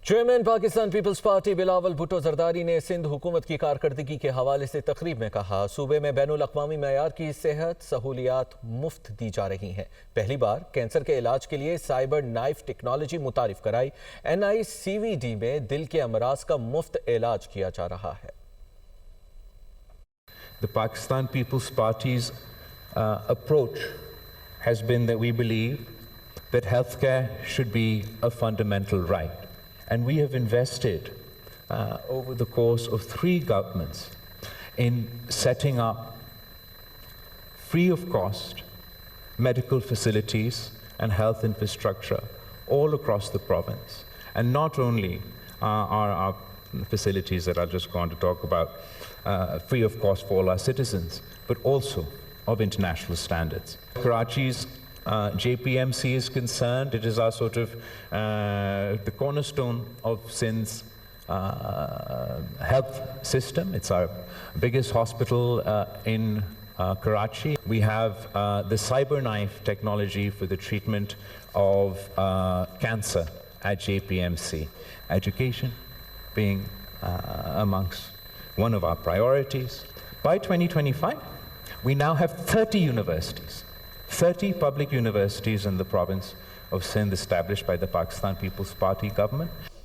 Chairman Pakistan Peoples Party Bilawal Bhutto Zardari ने सिंध हुकूमत की कारकर्दगी के हवाले से तकरीब में कहा, सूबे में बैनुल अक़वामी मयार की सेहत सहूलियात मुफ्त दी जा रही हैं। पहली बार कैंसर के इलाज के लिए साइबर नाइफ टेक्नोलॉजी मुतारिफ कराई। NICVD में दिल के अमराज का मुफ्त इलाज किया जा रहा है। The Pakistan People's Party's approach has been that we believe that healthcare should be a fundamental right. And we have invested over the course of 3 governments in setting up free of cost medical facilities and health infrastructure all across the province. And not only are our facilities that I'll just go on to talk about free of cost for all our citizens, but also of international standards. Karachi's JPMC is concerned, it is our sort of the cornerstone of Sindh's health system. It's our biggest hospital in Karachi. We have the cyber knife technology for the treatment of cancer at JPMC. Education being amongst one of our priorities. By 2025, we now have 30 universities. 30 public universities in the province of Sindh established by the Pakistan People's Party government.